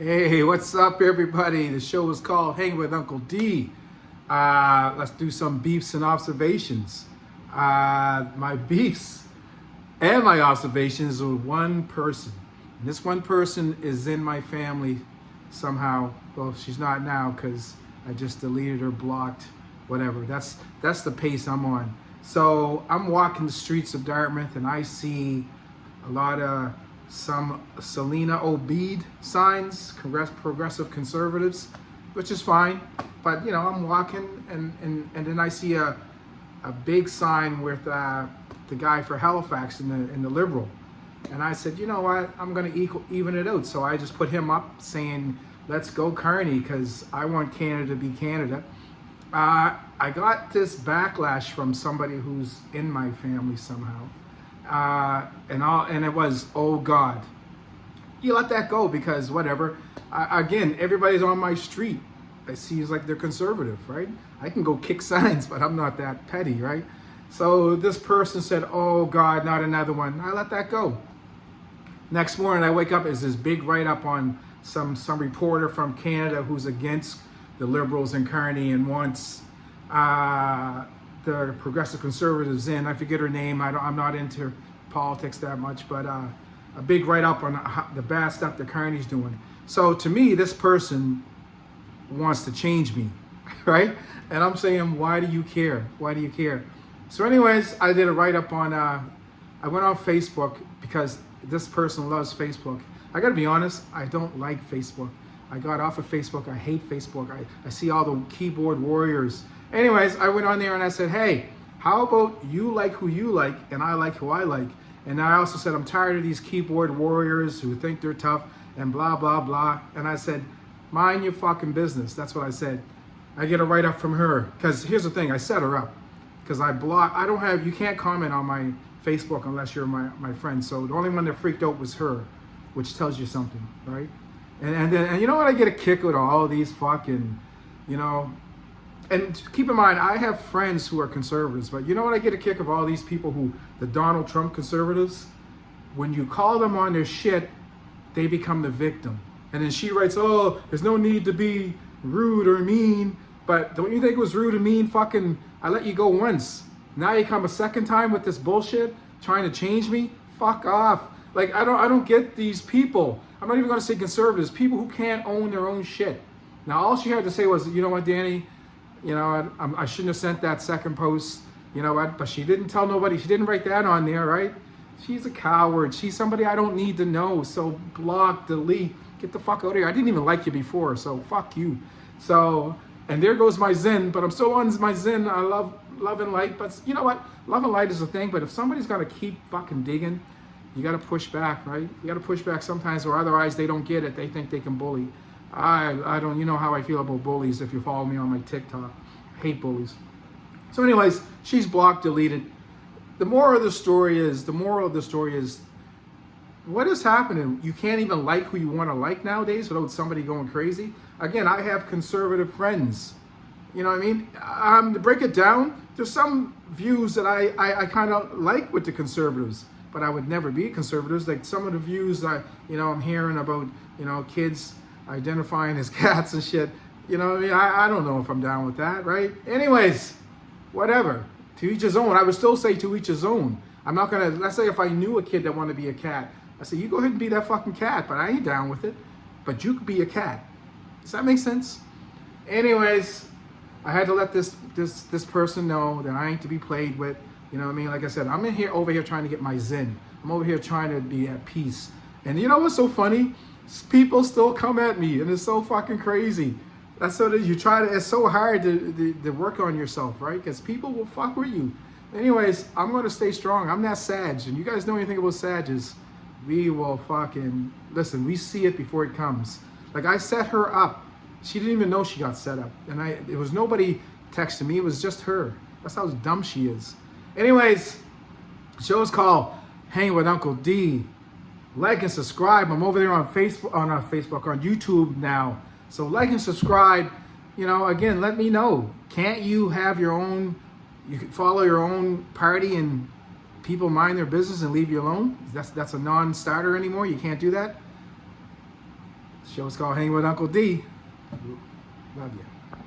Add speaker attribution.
Speaker 1: Hey, what's up, everybody? The show is called Hang with Uncle D. Let's do some beefs and observations. My beefs and my observations with one person. And this one person is in my family somehow. Well, she's not now because I just deleted her, blocked, whatever. That's the pace I'm on. So I'm walking the streets of Dartmouth and I see a lot of some Selena Obeid signs, progressive conservatives, which is fine. But I'm walking and then I see a big sign with the guy for Halifax in the Liberal, and I said, you know what, I'm gonna even it out. So I just put him up saying, "Let's go Carney," because I want Canada to be Canada. I got this backlash from somebody who's in my family somehow. And it was, oh God, you let that go because whatever. Again, everybody's on my street. It seems like they're conservative, right? I can go kick signs, but I'm not that petty, right? So this person said, oh God, not another one. I let that go. Next morning, I wake up, there's this big write-up on some reporter from Canada who's against the Liberals in Carney and wants the progressive conservatives in. I forget her name. I'm not into politics that much, but a big write-up on the bad stuff that Carney's doing. So to me, this person wants to change me, right? And I'm saying, why do you care? Why do you care? So anyways, I did a write-up on, I went on Facebook because this person loves Facebook. I gotta be honest, I don't like Facebook. I got off of Facebook. I hate Facebook. I see all the keyboard warriors. Anyways, I went on there and I said, hey, how about you like who you like and I like who I like? And I also said, I'm tired of these keyboard warriors who think they're tough and blah, blah, blah. And I said, mind your fucking business. That's what I said. I get a write-up from her. Because here's the thing, I set her up. Because you can't comment on my Facebook unless you're my friend. So the only one that freaked out was her, which tells you something, right? And you know what, I get a kick with all these fucking, and keep in mind, I have friends who are conservatives, but you know what, I get a kick of all these people the Donald Trump conservatives, when you call them on their shit, they become the victim. And then she writes, oh, there's no need to be rude or mean, but don't you think it was rude and mean? Fucking, I let you go once. Now you come a second time with this bullshit, trying to change me? Fuck off. Like, I don't get these people. I'm not even going to say conservatives, people who can't own their own shit. Now, all she had to say was, you know what, Danny, I shouldn't have sent that second post, you know what, but she didn't tell nobody, she didn't write that on there, right? She's a coward. She's somebody I don't need to know. So block, delete, get the fuck out of here. I didn't even like you before, so fuck you. So, and there goes my Zen, but I'm still on my Zen. I love and light, but you know what? Love and light is a thing, but if somebody's got to keep fucking digging, you got to push back, right? You got to push back sometimes, or otherwise they don't get it. They think they can bully. I don't, you know how I feel about bullies if you follow me on my TikTok. I hate bullies. So anyways, she's blocked, deleted. The moral of the story is, what is happening? You can't even like who you want to like nowadays without somebody going crazy. Again, I have conservative friends. You know what I mean? To break it down, there's some views that I kind of like with the conservatives, but I would never be conservatives. Like some of the views I'm hearing about, kids identifying as cats and shit. You know what I mean? I don't know if I'm down with that, right? Anyways, whatever. To each his own. I would still say to each his own. I'm not gonna, let's say if I knew a kid that wanted to be a cat, I say, you go ahead and be that fucking cat, but I ain't down with it. But you could be a cat. Does that make sense? Anyways, I had to let this person know that I ain't to be played with. You know what I mean? Like I said, I'm over here trying to get my Zen. I'm over here trying to be at peace. And you know what's so funny? People still come at me, and it's so fucking crazy. That's so that it's so hard to work on yourself, right? Because people will fuck with you. Anyways, I'm going to stay strong. I'm not Sag. And you guys know anything about Sages, we will fucking, listen, we see it before it comes. Like I set her up. She didn't even know she got set up. And it was nobody texting me. It was just her. That's how dumb she is. Anyways, the show's called Hang with Uncle D. Like and subscribe. I'm over there on Facebook, on YouTube now. So like and subscribe. Again, let me know. Can't you have your own, you can follow your own party and people mind their business and leave you alone? That's a non-starter anymore. You can't do that. Show's called Hanging with Uncle D. Love you.